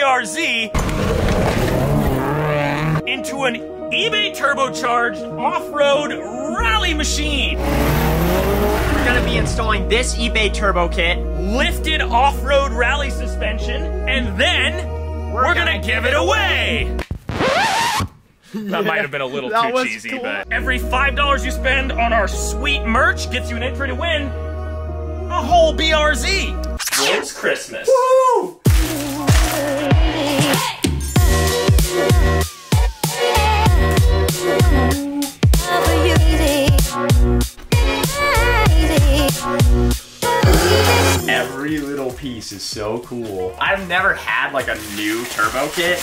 BRZ into an eBay turbocharged off-road rally machine. We're gonna be installing this eBay turbo kit, lifted off-road rally suspension, and then we're gonna give it away. That might have been a little too cheesy, cool. But every $5 you spend on our sweet merch gets you an entry to win a whole BRZ. Well, it's Christmas. Woo! Every little piece is so cool. I've never had like a new turbo kit.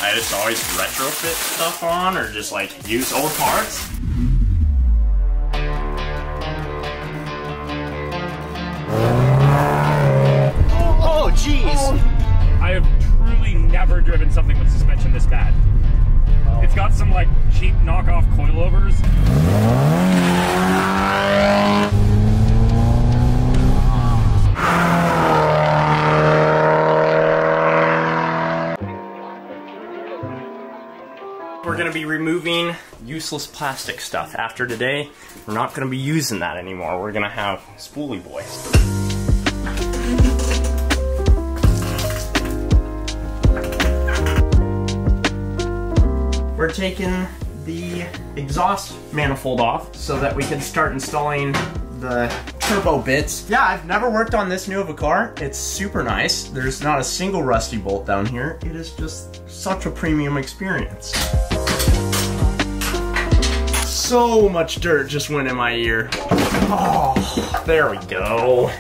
I just always retrofit stuff on or just like use old parts. Oh jeez. I have truly never driven something with suspension this bad. Oh. It's got some like cheap knockoff coilovers. We're gonna be removing useless plastic stuff. After today, we're not gonna be using that anymore. We're gonna have spoolie boys. We're taking the exhaust manifold off so that we can start installing the turbo bits. Yeah, I've never worked on this new of a car. It's super nice. There's not a single rusty bolt down here. It is just such a premium experience. So much dirt just went in my ear. Oh, there we go.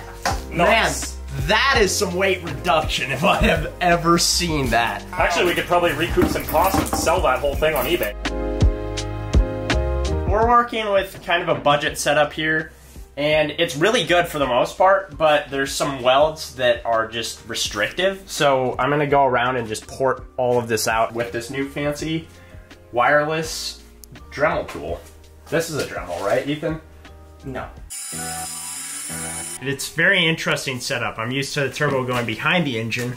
Nice. Man, that is some weight reduction if I have ever seen that. Actually, we could probably recoup some costs and sell that whole thing on eBay. We're working with kind of a budget setup here, and it's really good for the most part, but there's some welds that are just restrictive. So I'm gonna go around and just port all of this out with this new fancy wireless Dremel tool. This is a Dremel, right, Ethan? No. It's very interesting setup. I'm used to the turbo going behind the engine,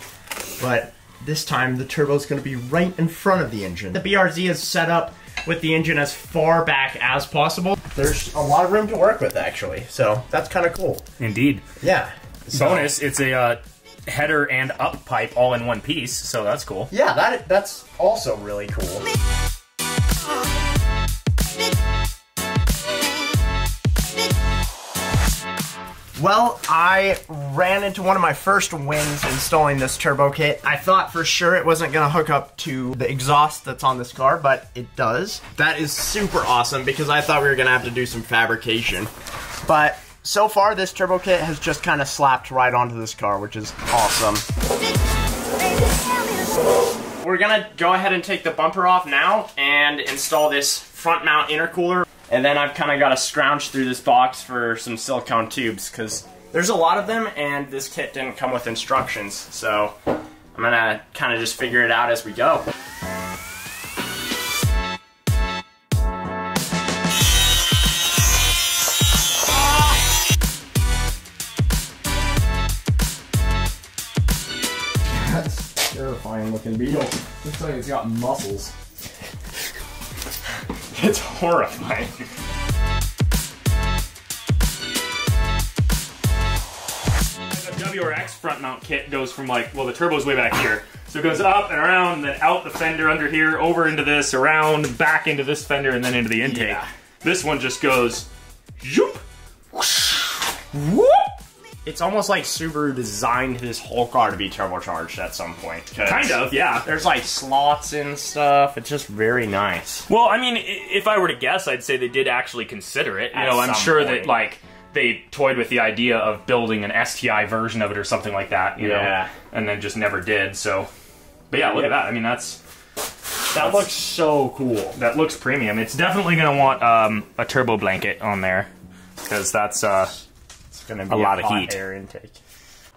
but this time the turbo is going to be right in front of the engine. The BRZ is set up with the engine as far back as possible. There's a lot of room to work with, actually, so that's kind of cool. Indeed. Yeah. Bonus, it's a header and up pipe all in one piece, so that's cool. Yeah, that's also really cool. Well, I ran into one of my first wins installing this turbo kit. I thought for sure it wasn't gonna hook up to the exhaust that's on this car, but it does. That is super awesome because I thought we were gonna have to do some fabrication. But so far, this turbo kit has just kind of slapped right onto this car, which is awesome. We're gonna go ahead and take the bumper off now and install this front mount intercooler. And then I've kind of got to scrounge through this box for some silicone tubes because there's a lot of them and this kit didn't come with instructions. So I'm gonna kind of just figure it out as we go. That's a terrifying looking beetle. Looks like it's got muscles. It's horrifying. The WRX front mount kit goes from like, well, the turbo's way back here. So it goes up and around, and then out the fender under here, over into this, around, back into this fender, and then into the intake. Yeah. This one just goes, zoop, whoosh, whoop. It's almost like Subaru designed this whole car to be turbocharged at some point. Kind of, yeah. There's like slots and stuff. It's just very nice. Well, I mean, if I were to guess, I'd say they did actually consider it. You know, I'm sure that like they toyed with the idea of building an STI version of it or something like that, you know, and then just never did. So, but yeah, look at that. I mean, that looks so cool. That looks premium. It's definitely going to want a turbo blanket on there because that's gonna be a lot of heat. Air intake.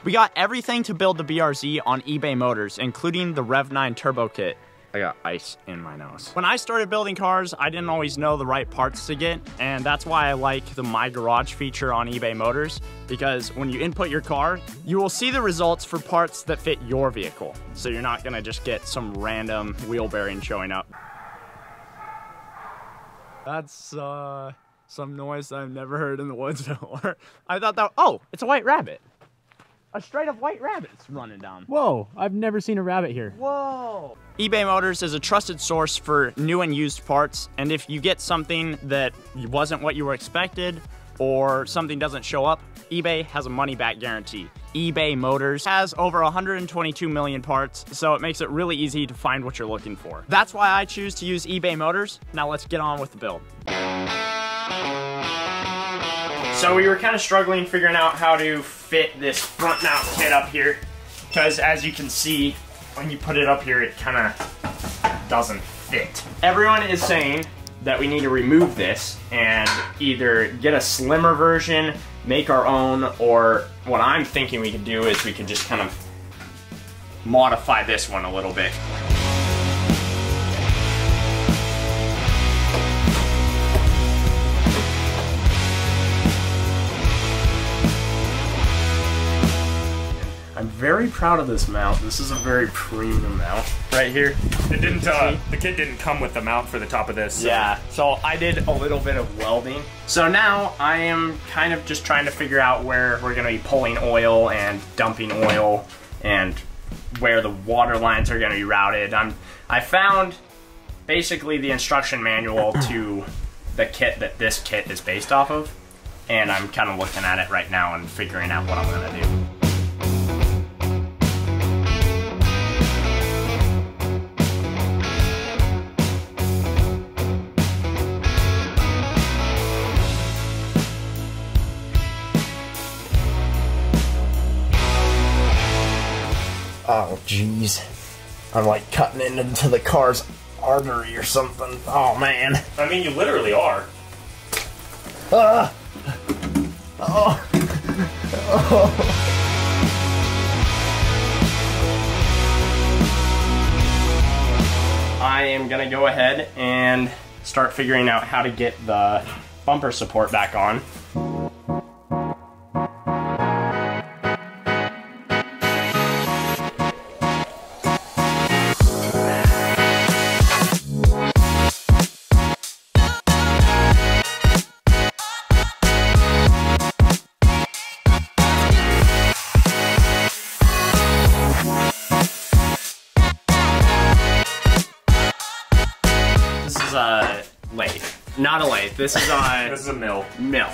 We got everything to build the BRZ on eBay Motors, including the Rev 9 turbo kit. I got ice in my nose. When I started building cars, I didn't always know the right parts to get, and that's why I like the My Garage feature on eBay Motors, because when you input your car, you will see the results for parts that fit your vehicle. So you're not gonna just get some random wheel bearing showing up. That's some noise I've never heard in the woods before. I thought that, oh, it's a white rabbit. A straight up white rabbit's running down. Whoa, I've never seen a rabbit here. Whoa. eBay Motors is a trusted source for new and used parts, and if you get something that wasn't what you were expected or something doesn't show up, eBay has a money-back guarantee. eBay Motors has over 122 million parts, so it makes it really easy to find what you're looking for. That's why I choose to use eBay Motors. Now let's get on with the build. So we were kind of struggling figuring out how to fit this front mount kit up here, because as you can see, when you put it up here, it kind of doesn't fit. Everyone is saying that we need to remove this and either get a slimmer version, make our own, or what I'm thinking we could do is we could just kind of modify this one a little bit. I'm very proud of this mount. This is a very premium mount right here. It didn't, the kit didn't come with the mount for the top of this. So. Yeah, so I did a little bit of welding. So now I am kind of just trying to figure out where we're gonna be pulling oil and dumping oil and where the water lines are gonna be routed. I found basically the instruction manual to the kit that this kit is based off of, and I'm kind of looking at it right now and figuring out what I'm gonna do. Oh, jeez. I'm like cutting into the car's artery or something. Oh, man. I mean, you literally are. Oh. I am gonna go ahead and start figuring out how to get the bumper support back on. Lathe. Not a lathe. This is a... This is a mill. Mill.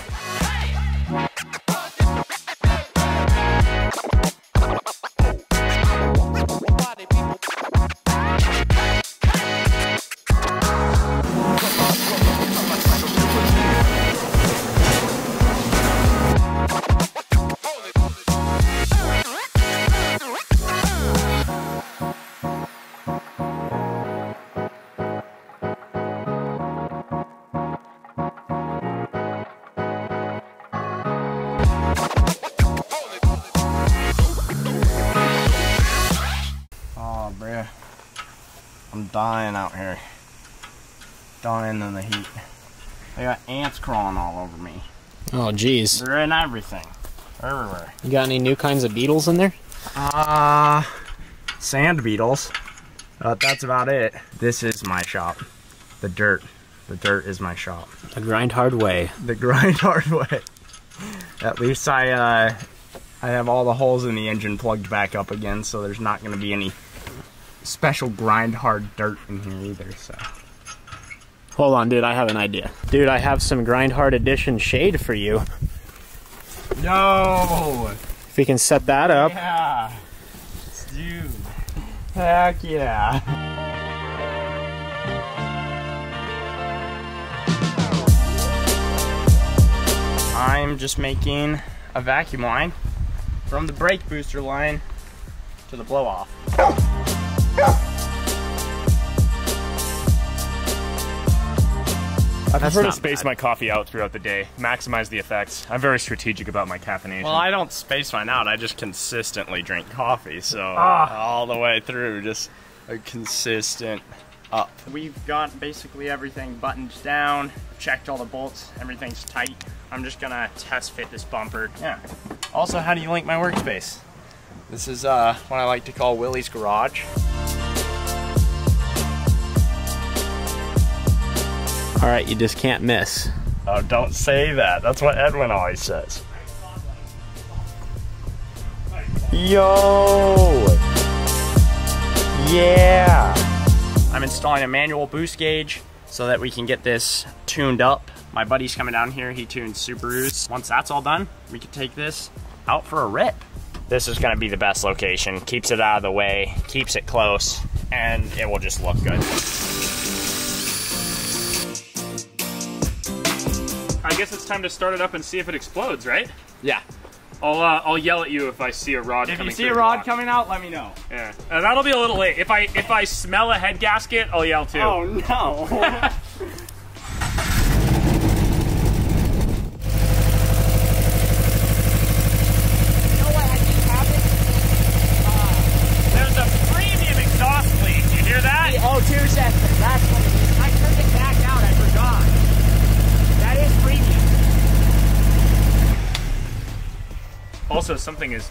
I'm dying out here. Dying in the heat. I got ants crawling all over me. Oh, geez. They're in everything. Everywhere. You got any new kinds of beetles in there? Sand beetles. That's about it. This is my shop. The dirt. The dirt is my shop. The grind hard way. The grind hard way. At least I have all the holes in the engine plugged back up again, so there's not going to be any special grind hard dirt in here either, so. Hold on, dude, I have an idea. Dude, I have some grind hard edition shade for you. No! If we can set that up. Yeah! Dude. Heck yeah! I'm just making a vacuum line from the brake booster line to the blow off. I prefer to space my coffee out throughout the day, maximize the effects. I'm very strategic about my caffeination. Well, I don't space mine out. I just consistently drink coffee, so all the way through, just a consistent up. We've got basically everything buttoned down, checked all the bolts, everything's tight. I'm just gonna test fit this bumper. Yeah. Also, how do you link my workspace? This is what I like to call Willie's garage. All right, you just can't miss. Oh, don't say that. That's what Edwin always says. Yo! Yeah! I'm installing a manual boost gauge so that we can get this tuned up. My buddy's coming down here, he tunes Subarus. Once that's all done, we can take this out for a rip. This is gonna be the best location. Keeps it out of the way, keeps it close, and it will just look good. I guess it's time to start it up and see if it explodes, right? Yeah. I'll yell at you if I see a rod coming. If you see a rod coming out, let me know. Yeah, that'll be a little late. If I smell a head gasket, I'll yell too. Oh no! Oh, 2 seconds. That's what it is. I took it back out. I forgot. That is premium. Also, something's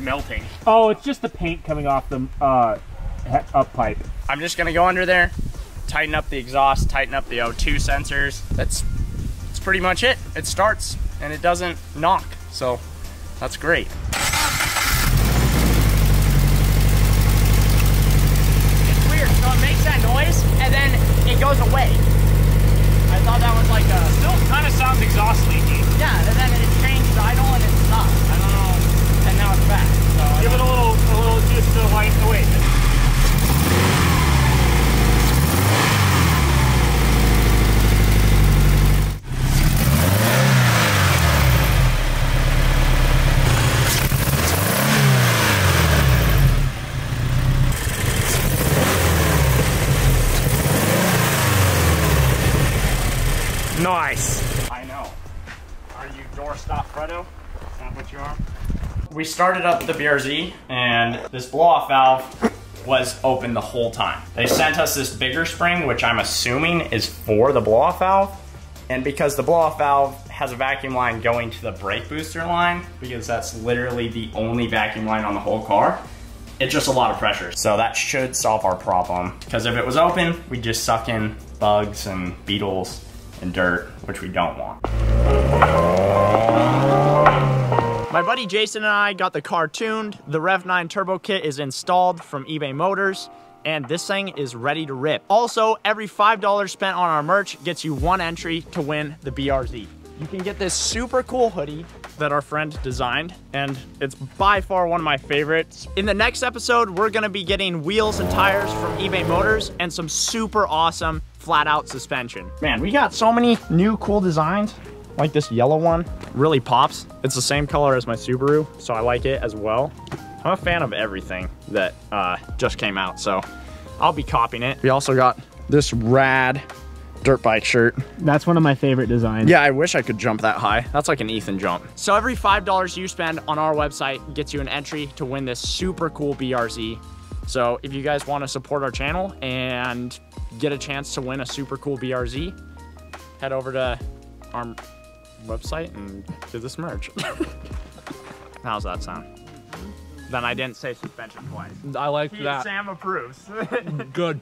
melting. Oh, it's just the paint coming off the up pipe. I'm just gonna go under there, tighten up the exhaust, tighten up the O2 sensors. That's pretty much it. It starts and it doesn't knock, so that's great. Noise and then it goes away. I thought that was like a still kind of sounds exhaust leaky. Yeah, and then it changed idle and it stopped. I don't know, and now it's back. So give it a little just to light the weight. Nice. I know. Are you doorstop Fredo? Is that what you are? We started up the BRZ and this blow-off valve was open the whole time. They sent us this bigger spring, which I'm assuming is for the blow-off valve. And because the blow-off valve has a vacuum line going to the brake booster line, because that's literally the only vacuum line on the whole car, it's just a lot of pressure. So that should solve our problem. Because if it was open, we'd just suck in bugs and beetles and dirt, which we don't want. My buddy Jason and I got the car tuned. The Rev 9 turbo kit is installed from eBay Motors, and this thing is ready to rip. Also, every $5 spent on our merch gets you 1 entry to win the BRZ. You can get this super cool hoodie that our friend designed, and it's by far one of my favorites. In the next episode, we're gonna be getting wheels and tires from eBay Motors and some super awesome flat out suspension. Man, we got so many new cool designs. Like this yellow one, really pops. It's the same color as my Subaru, so I like it as well. I'm a fan of everything that just came out, so I'll be copying it. We also got this rad dirt bike shirt. That's one of my favorite designs. Yeah, I wish I could jump that high. That's like an Ethan jump. So every $5 you spend on our website gets you an entry to win this super cool BRZ. So if you guys want to support our channel and get a chance to win a super cool BRZ, head over to our website and do this merch. How's that sound? Then I didn't say suspension twice. I like that. Sam approves. Good.